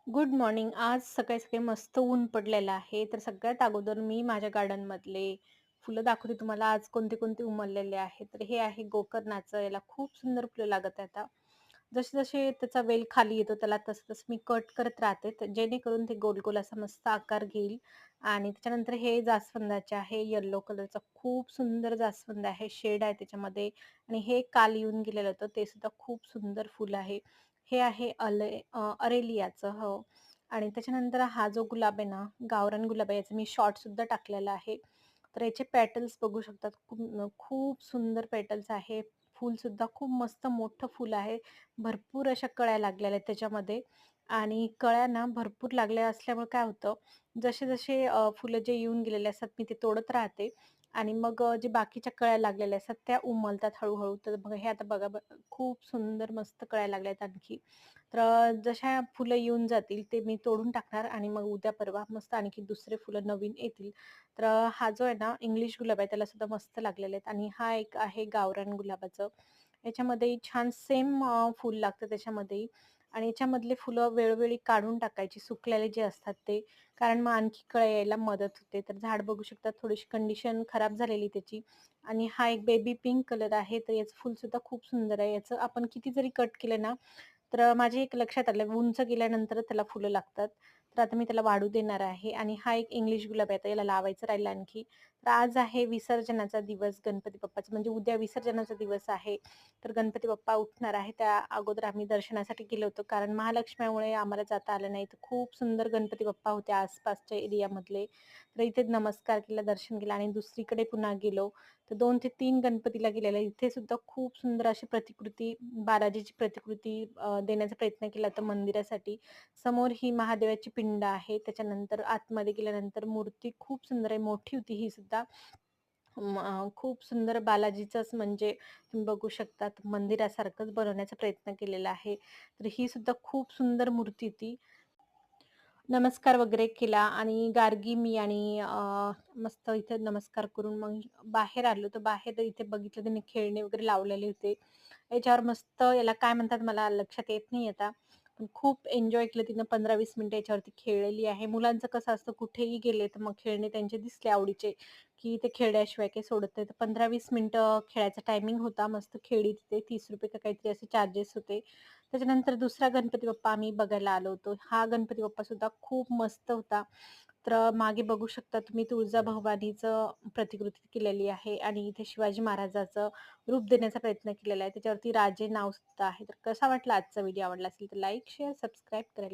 Good morning. आज सकाळी-सकाळी मस्त ऊन पडलेलं आहे. तर सगळ्यात अगोदर मी माझ्या गार्डनमधले फुलं दाखवते तुम्हाला आज कोणते-कोणते उमललेले आहेत. तर हे आहे गोकर्णाचं. याला खूप सुंदर फुलं लागत आहेत हां. जसे-जसे त्याचा वेल खाली येतो त्याला तसं-तसं मी कट करत राहते. तर जेणेकरून ते गोल-गोल असा मस्त आकार घेईल आणि त्याच्यानंतर हे जास्वंदाचे आहे येलो कलरचं खूप सुंदर जास्वंद आहे. शेड आहे त्याच्यामध्ये आणि हे काल येऊन गेलेलं होतं ते सुद्धा खूप सुंदर फुल आहे. हे आहे अरेलियाचं हो. आणि त्याच्यानंतर हा जो गुलाब आहे ना, गावरान गुलाब आहे, याचं मी शॉर्ट सुद्धा टाकलेला आहे. तर याचे पेटल्स बघू शकतात. खूप सुंदर पेटल्स आहे. फूलसुद्धा खूप मस्त मोठं फूल आहे. भरपूर अशा कळ्या लागलेल्या आहेत त्याच्यामध्ये आणि कळ्या ना भरपूर लागल्या असल्यामुळे काय होतं, जसे-जसे फुलं जे येऊन गेलेले असतात, मी ते तोडत राहते आणि मग जे बाकीच्या कळ्या लागलेल्या असतात, त्या उमलतात हळू तर बघा हे आता बघा खूप सुंदर मस्त कळ्या लागल्या आहेत आणखी. तर जशा फुलं येऊन जातील ते मी तोडून टाकणार आणि मग उद्या परवा मस्त आणखी दुसरे फुलं नवीन येतील. तर हा जो आहे ना इंग्लिश गुलाब आहे त्याला सुद्धा मस्त लागलेले आहेत आणि हा एक आहे गावरान गुलाबाचं. याच्यामध्येही छान सेम फूल लागतं त्याच्यामध्येही आणि याच्यामधले फुलं वेळोवेळी काढून टाकायची सुकलेले जे असतात ते. कारण मग आणखी कळ्या यायला मदत होते. तर झाड बघू शकता थोडीशी कंडिशन खराब झालेली त्याची आणि हा एक बेबी पिंक कलर आहे. तर याचं फुलसुद्धा खूप सुंदर आहे. याचं आपण किती जरी कट केलं ना तर माझ्या एक लक्षात आलं उंच गेल्यानंतर त्याला फुलं लागतात. तर आता मी त्याला वाढू देणार आहे आणि हा एक इंग्लिश गुलाब आहे. आता याला लावायचं राहिलं आणखी. तर आज आहे विसर्जनाचा दिवस गणपती बाप्पाचा म्हणजे उद्या विसर्जनाचा दिवस आहे. तर गणपती बाप्पा उठणार आहे. त्या अगोदर आम्ही दर्शनासाठी गेलो होतो. कारण महालक्ष्मीमुळे आम्हाला जाता आलं नाही. तर खूप सुंदर गणपती बाप्पा होते आसपासच्या एरियामधले. तर इथे नमस्कार केला, दर्शन केलं आणि दुसरीकडे पुन्हा गेलो. तर 2 ते 3 गणपतीला गेलेले. इथे सुद्धा खूप सुंदर अशी प्रतिकृती बालाजीची प्रतिकृती देण्याचा प्रयत्न केला होता मंदिरासाठी. समोर ही महादेवाची पिंड आहे. त्याच्यानंतर आतमध्ये गेल्यानंतर मूर्ती खूप सुंदर आहे. मोठी होती ही सुद्धा. खूप सुंदर बालाजीचंच म्हणजे तुम्ही बघू शकतात मंदिरासारखंच बनवण्याचा प्रयत्न केलेला आहे. तर ही सुद्धा खूप सुंदर मूर्ती होती. नमस्कार वगैरे केला आणि गार्गी मी आणि मस्त इथे नमस्कार करून मग बाहेर आलो. तर बाहेर इथे बघितलं त्यांनी खेळणे वगैरे लावलेले होते. याच्यावर मस्त याला काय म्हणतात मला लक्षात येत नाही आता. पण खूप एन्जॉय केलं तिनं 15-20 मिनिटं याच्यावरती खेळलेली आहे. मुलांचं कसं असतं कुठेही गेले तर मग खेळणे त्यांचे दिसले आवडीचे, की ते खेळल्याशिवाय काही सोडत नाही. तर 15-20 मिनिटं खेळायचा टायमिंग होता. मस्त खेळली तिथे ₹30 का काहीतरी असे चार्जेस होते. त्याच्यानंतर दुसरा गणपती बाप्पा आम्ही बघायला आलो होतो. हा गणपती बाप्पा सुद्धा खूप मस्त होता. तर मागे बघू शकता तुम्ही तुळजाभवानीचं प्रतिकृती केलेली आहे आणि इथे शिवाजी महाराजाचं रूप देण्याचा प्रयत्न केलेला आहे. त्याच्यावरती राजे नाव सुद्धा आहे. तर कसा वाटला आजचा व्हिडिओ आवडला असेल तर लाईक, शेअर, सबस्क्राईब करायला